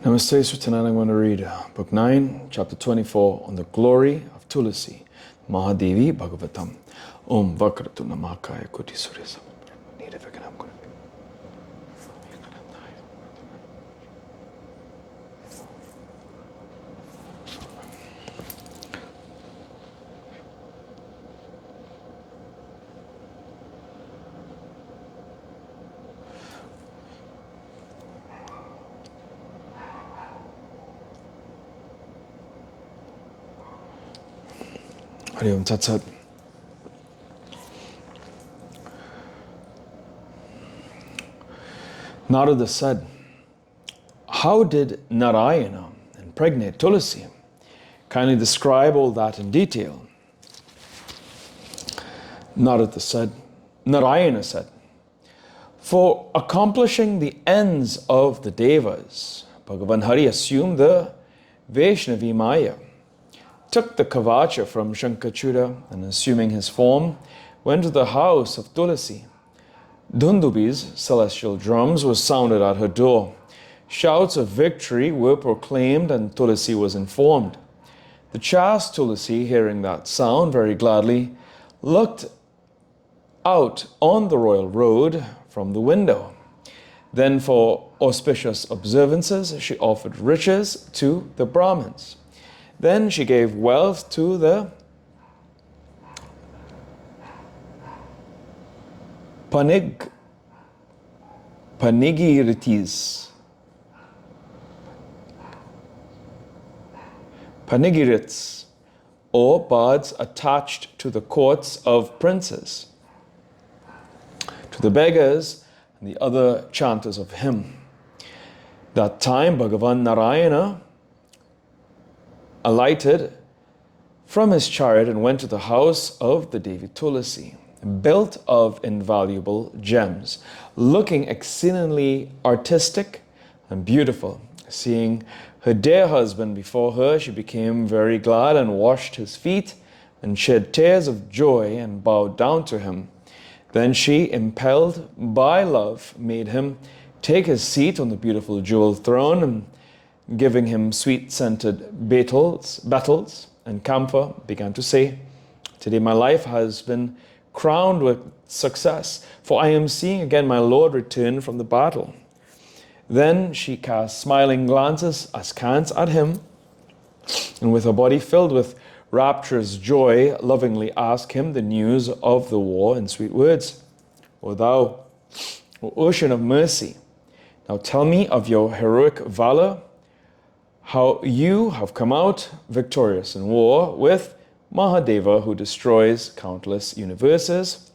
Namaste, so tonight I'm going to read Book 9, Chapter 24 on the glory of Tulasi, Maha Devi Bhagavatam. Om Vakratu Namakaya Koti Surya. Hari Om Tat Sat. Narada said, "How did Narayana impregnate Tulasi? Kindly describe all that in detail." Narayana said, "For accomplishing the ends of the Devas, Bhagavan Hari assumed the Vaishnavi Maya, took the Kavacha from Shankachuda, and assuming his form, went to the house of Tulasi. Dundubi's celestial drums were sounded at her door. Shouts of victory were proclaimed, and Tulasi was informed. The chaste Tulasi, hearing that sound very gladly, looked out on the royal road from the window. Then, for auspicious observances, she offered riches to the Brahmins. Then she gave wealth to the panigirits, or bards attached to the courts of princes, to the beggars and the other chanters of hymn. That time Bhagavan Narayana alighted from his chariot and went to the house of the Devi Tulasi, built of invaluable gems, looking exceedingly artistic and beautiful. Seeing her dear husband before her, she became very glad and washed his feet and shed tears of joy and bowed down to him. Then she, impelled by love, made him take his seat on the beautiful jeweled throne, and giving him sweet-scented battles and camphor, began to say, "Today my life has been crowned with success, for I am seeing again my Lord return from the battle." Then she cast smiling glances askance at him, and with her body filled with rapturous joy, lovingly asked him the news of the war in sweet words. "O thou, O ocean of mercy, now tell me of your heroic valor, how you have come out victorious in war with Mahadeva, who destroys countless universes."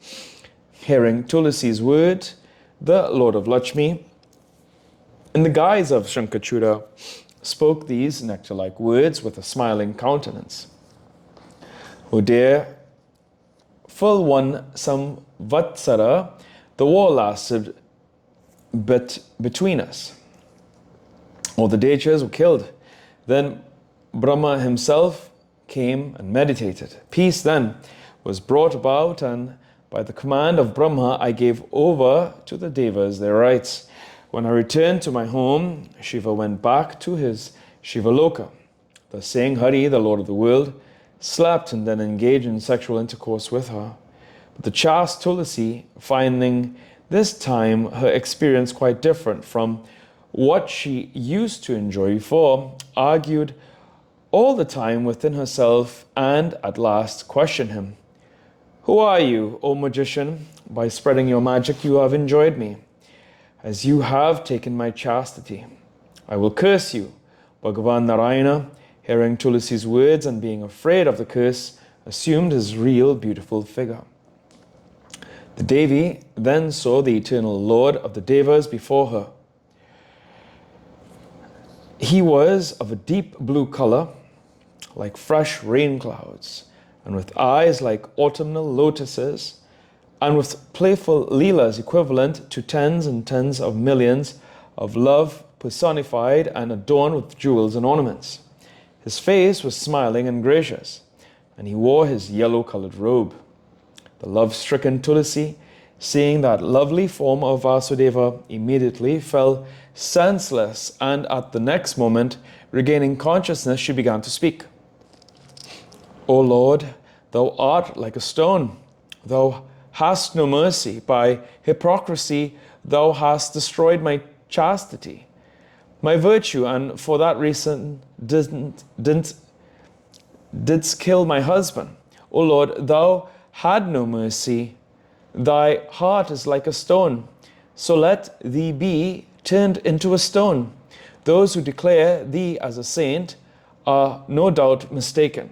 Hearing Tulasi's word, the Lord of Lakshmi, in the guise of Shankachuda, spoke these nectar-like words with a smiling countenance. "O dear, full 1 samvatsara, the war lasted between us. All the deities were killed. Then Brahma himself came and meditated. Peace then was brought about, and by the command of Brahma, I gave over to the Devas their rights. When I returned to my home, Shiva went back to his Shivaloka. Thus saying, Hari, the Lord of the world, slept and then engaged in sexual intercourse with her. But the chaste Tulasi, finding this time her experience quite different from what she used to enjoy before, argued all the time within herself and at last questioned him. "Who are you, O magician? By spreading your magic you have enjoyed me, as you have taken my chastity. I will curse you." Bhagavan Narayana, hearing Tulasi's words and being afraid of the curse, assumed his real beautiful figure. The Devi then saw the eternal Lord of the Devas before her. He was of a deep blue color, like fresh rain clouds, and with eyes like autumnal lotuses, and with playful leelas equivalent to tens and tens of millions of love personified and adorned with jewels and ornaments. His face was smiling and gracious, and he wore his yellow-colored robe. The love-stricken Tulasi Seeing that lovely form of Vasudeva, immediately fell senseless, and at the next moment, regaining consciousness, she began to speak. O Lord, thou art like a stone. Thou hast no mercy. By hypocrisy, thou hast destroyed my chastity, my virtue, and for that reason didst kill my husband. O Lord, thou had no mercy. Thy heart is like a stone. So let thee be turned into a stone. Those who declare thee as a saint are no doubt mistaken.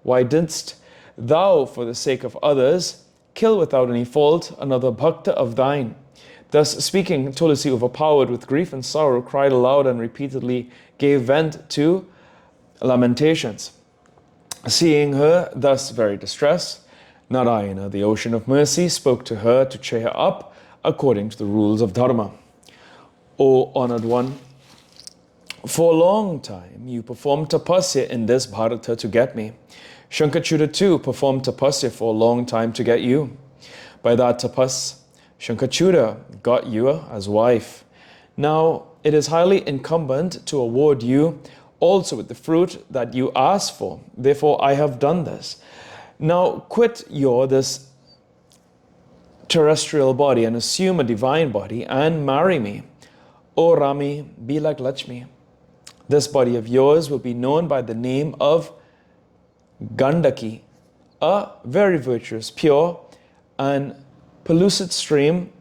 Why didst thou, for the sake of others, kill without any fault another bhakta of thine? Thus speaking, Tulasi, overpowered with grief and sorrow, cried aloud and repeatedly gave vent to lamentations. Seeing her thus very distressed, Narayana, the ocean of mercy, spoke to her to cheer her up according to the rules of Dharma. O honored one, for a long time you performed tapasya in this Bharata to get me. Shankachuta too performed tapasya for a long time to get you. By that tapas, Shankachuta got you as wife. Now it is highly incumbent to award you also with the fruit that you asked for. Therefore I have done this. Now quit this terrestrial body and assume a divine body and marry me. O Rami, be like Lakshmi. This body of yours will be known by the name of Gandaki, a very virtuous, pure, and pellucid stream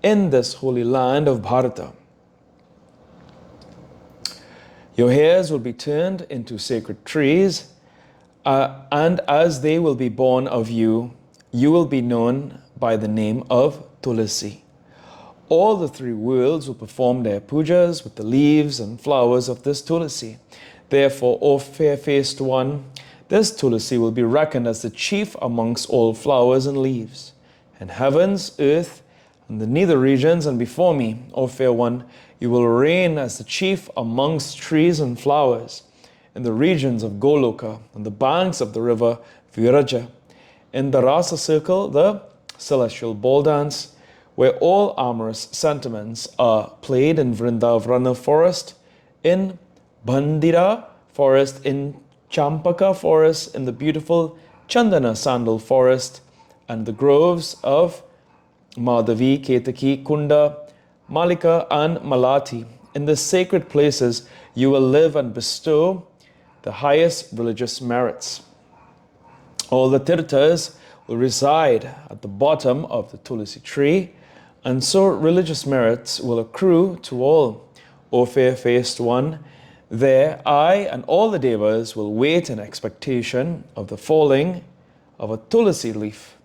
in this holy land of Bharata. Your hairs will be turned into sacred trees, and as they will be born of you, you will be known by the name of Tulasi. All the three worlds will perform their pujas with the leaves and flowers of this Tulasi. Therefore, O fair-faced one, this Tulasi will be reckoned as the chief amongst all flowers and leaves. In heavens, earth, and the nether regions, and before me, O fair one, you will reign as the chief amongst trees and flowers. In the regions of Goloka, on the banks of the river Viraja, in the Rasa circle, the celestial ball dance, where all amorous sentiments are played in Vrindavrana forest, in Bandira forest, in Champaka forest, in the beautiful Chandana sandal forest, and the groves of Madhavi, Ketaki, Kunda, Malika, and Malati. In the sacred places you will live and bestow the highest religious merits. All the tirthas will reside at the bottom of the Tulasi tree, and so religious merits will accrue to all. O fair-faced one, there I and all the devas will wait in expectation of the falling of a Tulasi leaf.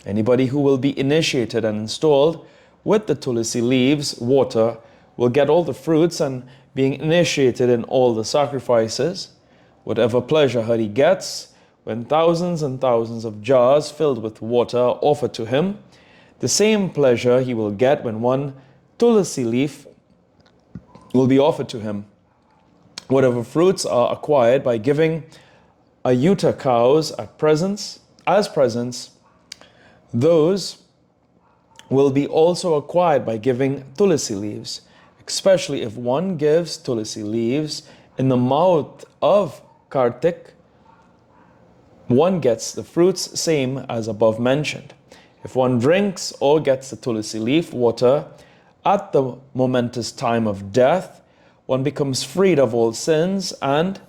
Anybody who will be initiated and installed with the Tulasi leaves, water, will get all the fruits, and being initiated in all the sacrifices, whatever pleasure Hari gets when thousands and thousands of jars filled with water are offered to him, the same pleasure he will get when one Tulasi leaf will be offered to him. Whatever fruits are acquired by giving Ayuta cows as presents, those will be also acquired by giving Tulasi leaves, especially if one gives Tulasi leaves in the mouth of Kartik, one gets the fruits same as above mentioned. If one drinks or gets the Tulasi leaf water at the momentous time of death, one becomes freed of all sins and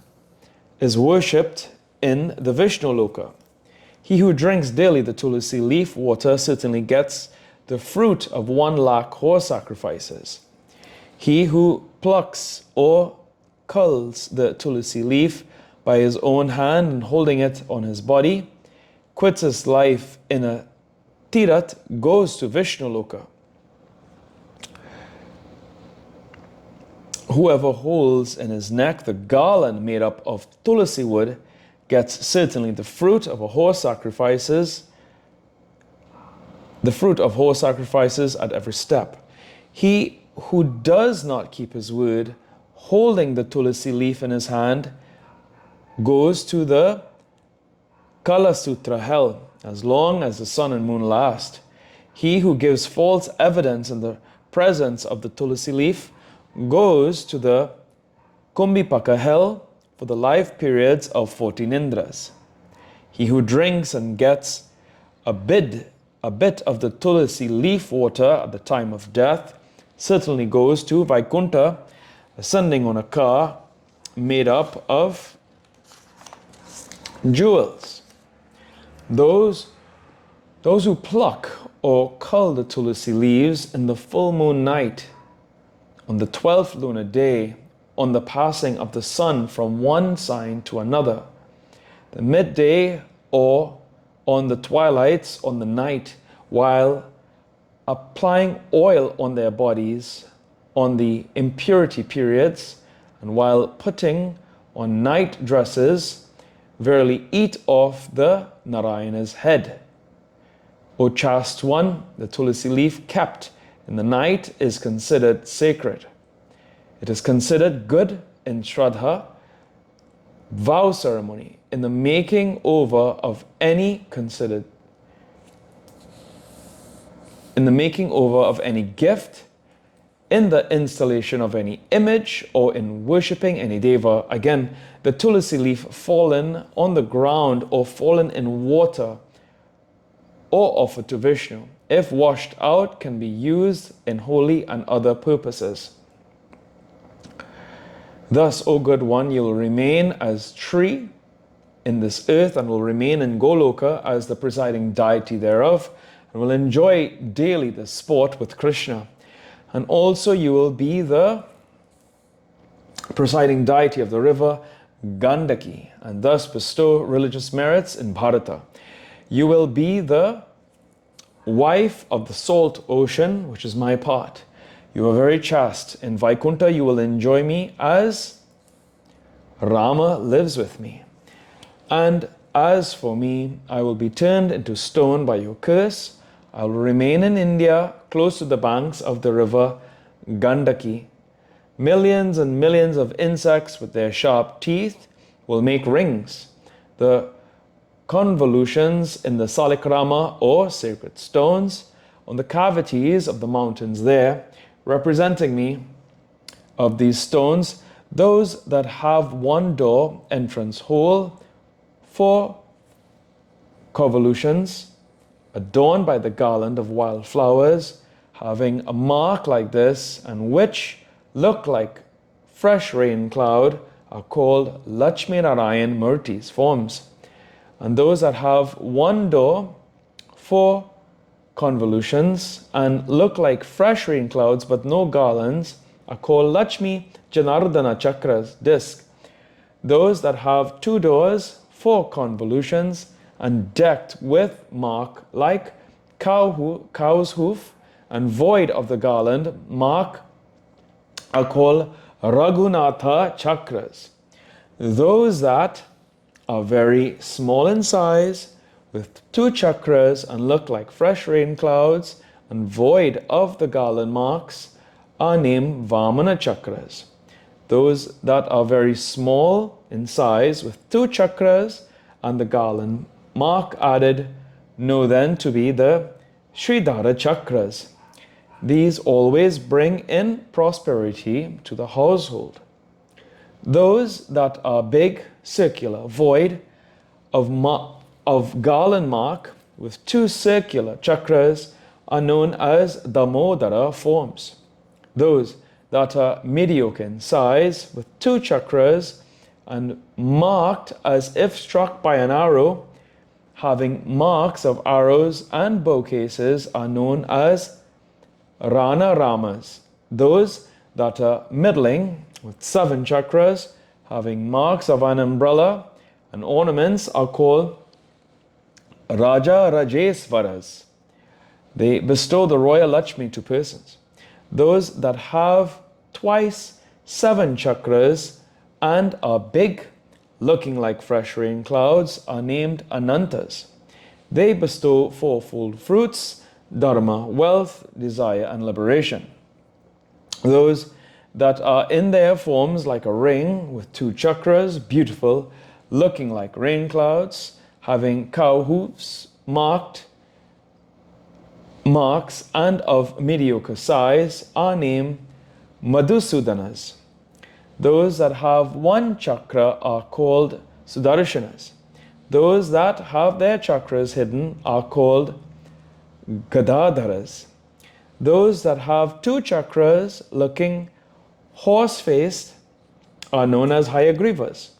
is worshipped in the Vishnu Loka. He who drinks daily the Tulasi leaf water certainly gets the fruit of 1,00,000 horse sacrifices. He who plucks or culls the Tulasi leaf by his own hand and holding it on his body, quits his life in a tirat, goes to Vishnu Loka. Whoever holds in his neck the garland made up of Tulasi wood gets certainly the fruit of horse sacrifices at every step. He who does not keep his word, holding the Tulasi leaf in his hand, goes to the Kala Sutra hell as long as the sun and moon last. He who gives false evidence in the presence of the tulsi leaf goes to the Kumbhipaka hell for the life periods of 14 Indras. He who drinks and gets a bit of the tulsi leaf water at the time of death certainly goes to Vaikuntha, ascending on a car made up of jewels. Those who pluck or cull the tulsi leaves in the full moon night, on the 12th lunar day, on the passing of the sun from one sign to another, the midday, or on the twilights on the night, while applying oil on their bodies on the impurity periods, and while putting on night dresses, verily eat off the Narayana's head. O chaste one, the tulsi leaf kept in the night is considered sacred. It is considered good in Shraddha, vow ceremony, in the making over of any gift, in the installation of any image, or in worshipping any deva. Again, the tulsi leaf fallen on the ground or fallen in water or offered to Vishnu, if washed out, can be used in holy and other purposes. Thus, O good one, you will remain as tree in this earth and will remain in Goloka as the presiding deity thereof, and will enjoy daily the sport with Krishna. And also you will be the presiding deity of the river Gandaki, and thus bestow religious merits in Bharata. You will be the wife of the salt ocean, which is my part. You are very chaste. In Vaikuntha you will enjoy me as Rama lives with me. And as for me, I will be turned into stone by your curse. I will remain in India, close to the banks of the river Gandaki. Millions and millions of insects with their sharp teeth will make rings. The convolutions in the Salikrama, or sacred stones, on the cavities of the mountains there, representing me of these stones, those that have one door entrance hole, 4 convolutions, adorned by the garland of wild flowers, having a mark like this, and which look like fresh rain cloud, are called Lakshmi Narayan Murtis, forms. And those that have one door, 4 convolutions, and look like fresh rain clouds but no garlands, are called Lakshmi Janardana Chakras, disc. Those that have 2 doors, 4 convolutions, and decked with mark like cow's hoof, and void of the garland mark, are called Raghunatha Chakras. Those that are very small in size, with 2 chakras, and look like fresh rain clouds, and void of the garland marks, are named Vamana Chakras. Those that are very small in size, with 2 chakras, and the garland mark added, know then to be the Sridhara Chakras. These always bring in prosperity to the household. Those that are big, circular, void of garland mark, with 2 circular chakras, are known as Damodara forms. Those that are mediocre in size, with 2 chakras, and marked as if struck by an arrow, having marks of arrows and bow cases, are known as Rana Ramas. Those that are middling, with 7 chakras, having marks of an umbrella and ornaments, are called Raja Rajesvaras. They bestow the royal Lakshmi to persons. Those that have twice 7 chakras and are big, looking like fresh rain clouds, are named Anantas. They bestow 4-fold fruits, dharma, wealth, desire, and liberation. Those that are in their forms like a ring, with 2 chakras, beautiful, looking like rain clouds, having cow hoofs marked marks and of mediocre size are named Madhusudanas. Those that have one chakra are called Sudarshanas. Those that have their chakras hidden are called Gadadharas. Those that have two chakras looking horse-faced are known as Hayagrivas.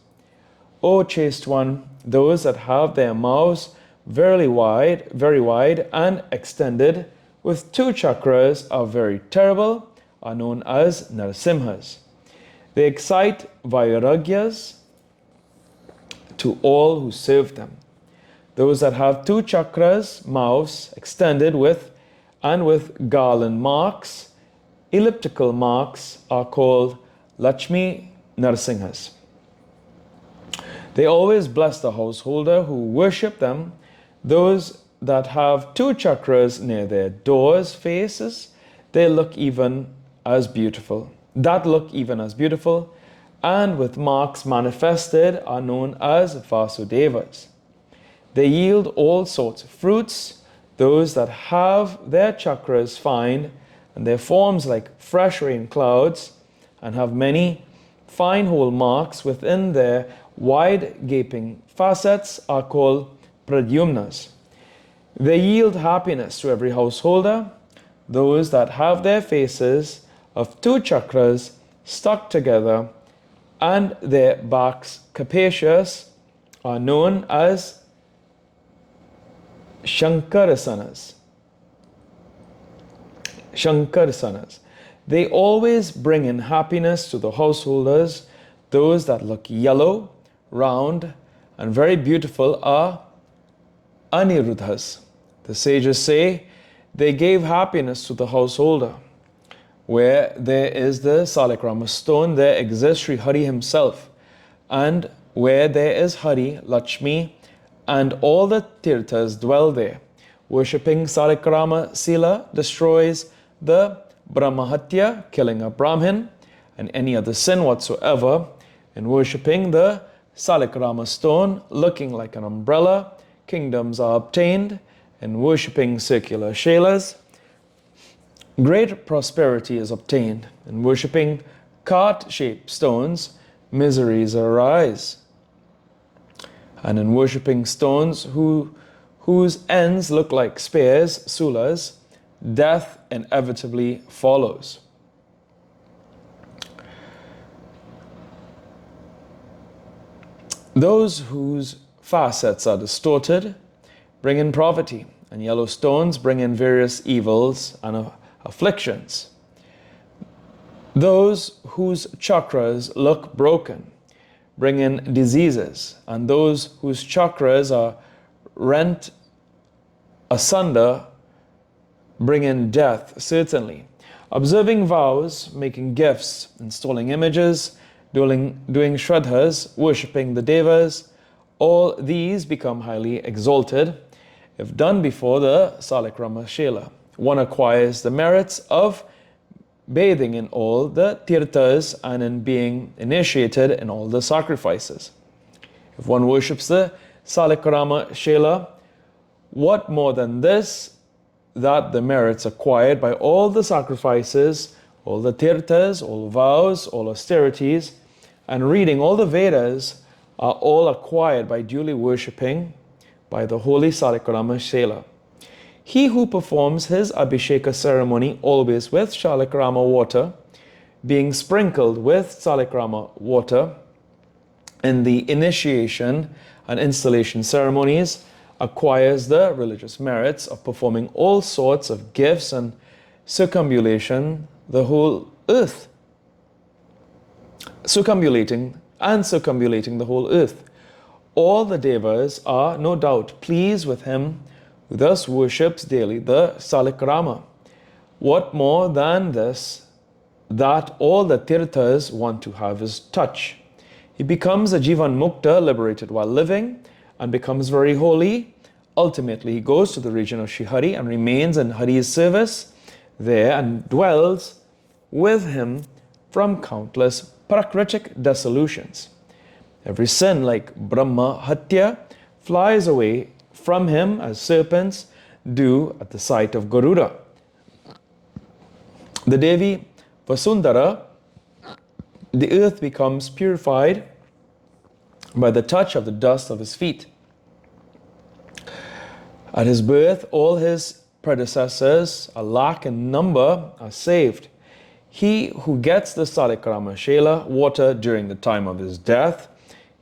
O chaste one, those that have their mouths very wide and extended with two chakras are very terrible, are known as Narasimhas. They excite vairagyas to all who serve them. Those that have two chakras, mouths extended with garland marks, elliptical marks, are called Lakshmi Narasimhas. They always bless the householder who worship them. Those that have two chakras near their doors, faces, they look even as beautiful. And with marks manifested are known as Vasudevas. They yield all sorts of fruits. Those that have their chakras fine and their forms like fresh rain clouds and have many fine hole marks within their wide gaping facets are called pradyumnas. They yield happiness to every householder. Those that have their faces of two chakras stuck together and their backs capacious are known as Shankarasanas. They always bring in happiness to the householders. Those that look yellow, round, and very beautiful are Aniruddhas. The sages say they gave happiness to the householder. Where there is the Saligrama stone, there exists Sri Hari himself. And where there is Hari, Lakshmi, and all the Tirthas dwell there. Worshipping Saligrama Sila destroys the Brahmahatya, killing a Brahmin, and any other sin whatsoever. In worshipping the Saligrama stone, looking like an umbrella, kingdoms are obtained. In worshipping circular Shailas, great prosperity is obtained. In worshipping cart-shaped stones, miseries arise. And in worshipping stones whose ends look like spears, sulas, death inevitably follows. Those whose facets are distorted bring in poverty, and yellow stones bring in various evils and afflictions. Those whose chakras look broken bring in diseases, and those whose chakras are rent asunder bring in death, certainly. Observing vows, making gifts, installing images, doing shraddhas, worshipping the devas, all these become highly exalted. If done before the Saligrama Shila, one acquires the merits of bathing in all the tirthas and in being initiated in all the sacrifices. If one worships the Saligrama Shila, what more than this, that the merits acquired by all the sacrifices, all the tirthas, all vows, all austerities, and reading all the Vedas are all acquired by duly worshipping by the holy Saligrama Shila. He who performs his Abhisheka ceremony always with Saligrama water, being sprinkled with Saligrama water in the initiation and installation ceremonies, acquires the religious merits of performing all sorts of gifts and circumambulating the whole earth. Circumambulating the whole earth. All the devas are no doubt pleased with him who thus worships daily the Saligrama. What more than this, that all the tirthas want to have his touch. He becomes a Jivan Mukta, liberated while living, and becomes very holy. Ultimately, he goes to the region of Sri Hari and remains in Hari's service there and dwells with him from countless prakritic dissolutions. Every sin, like Brahma Hatya, flies away from him as serpents. do at the sight of Garuda. The Devi Vasundhara, the earth becomes purified by the touch of the dust of his feet. At his birth, all his predecessors, a lakh in number, are saved. He who gets the Salikrama Shela water during the time of his death,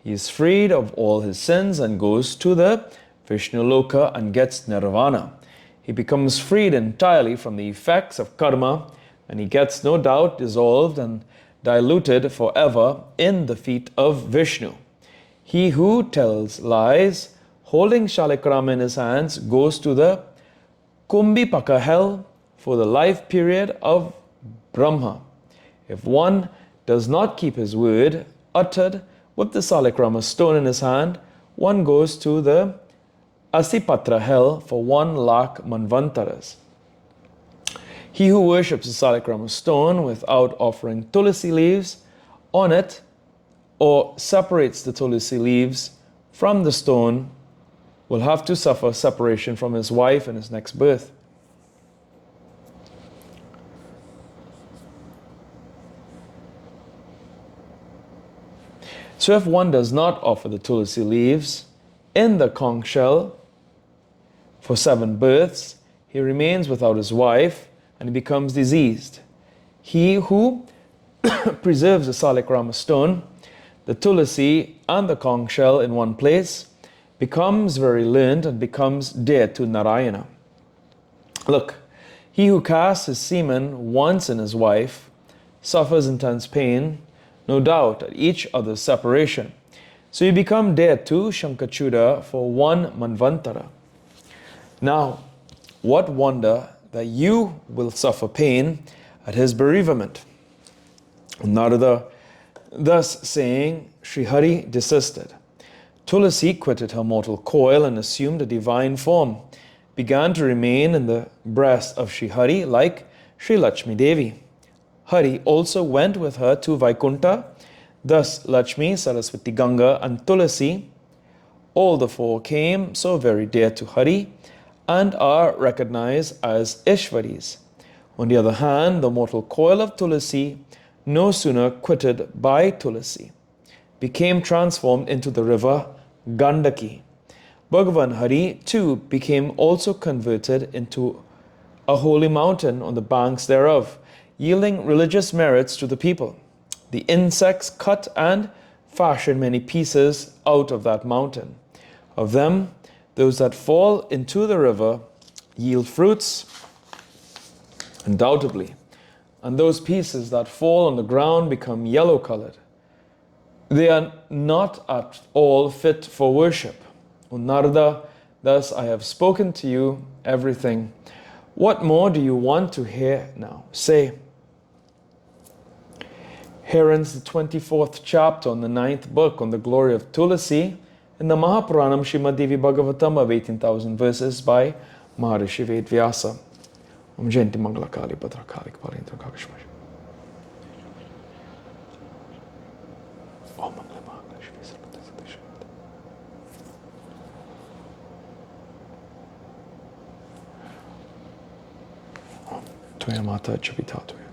he is freed of all his sins and goes to the Vishnu Loka and gets nirvana. He becomes freed entirely from the effects of karma, and he gets no doubt dissolved and diluted forever in the feet of Vishnu. He who tells lies, holding Shalikrama in his hands, goes to the Kumbhipaka hell for the life period of Brahma. If one does not keep his word uttered with the Salikrama stone in his hand, one goes to the Asipatra hell for 1 lakh manvantaras. He who worships the Salikrama stone without offering tulasi leaves on it, or separates the tulasi leaves from the stone, will have to suffer separation from his wife in his next birth. So if one does not offer the tulasi leaves in the conch shell for 7 births, he remains without his wife and he becomes diseased. He who preserves the Salikrama stone, the tulasi and the conch shell in one place, becomes very learned and becomes dear to Narayana. Look, he who casts his semen once in his wife suffers intense pain, no doubt, at each other's separation. So you become dear to Shankachuda for 1 manvantara. Now, what wonder that you will suffer pain at his bereavement. Narada, thus saying, Sri Hari desisted. Tulasi quitted her mortal coil and assumed a divine form, began to remain in the breast of Sri Hari like Sri Lakshmi Devi. Hari also went with her to Vaikunta. Thus Lakshmi, Saraswati, Ganga and Tulasi, all the 4 came so very dear to Hari and are recognized as Ishvaris. On the other hand, the mortal coil of Tulasi, no sooner quitted by Tulasi, became transformed into the river Gandaki. Bhagavan Hari too became also converted into a holy mountain on the banks thereof, yielding religious merits to the people. The insects cut and fashioned many pieces out of that mountain. Of them, those that fall into the river yield fruits, undoubtedly, and those pieces that fall on the ground become yellow-colored. They are not at all fit for worship. O Narada, thus I have spoken to you everything. What more do you want to hear now? Say. Here ends the 24th chapter on the 9th book on the glory of Tulasi in the Mahapuranam Srimad Devi Bhagavatam of 18,000 verses by Maharishi Vedvyasa. Om Jayanti Mangala Kali Bhadra Kali Kpalendra Kakashmash. Om Mangala Mangala Shri Sarvata Satisha. Om Tuya Mata Chavita Tuya.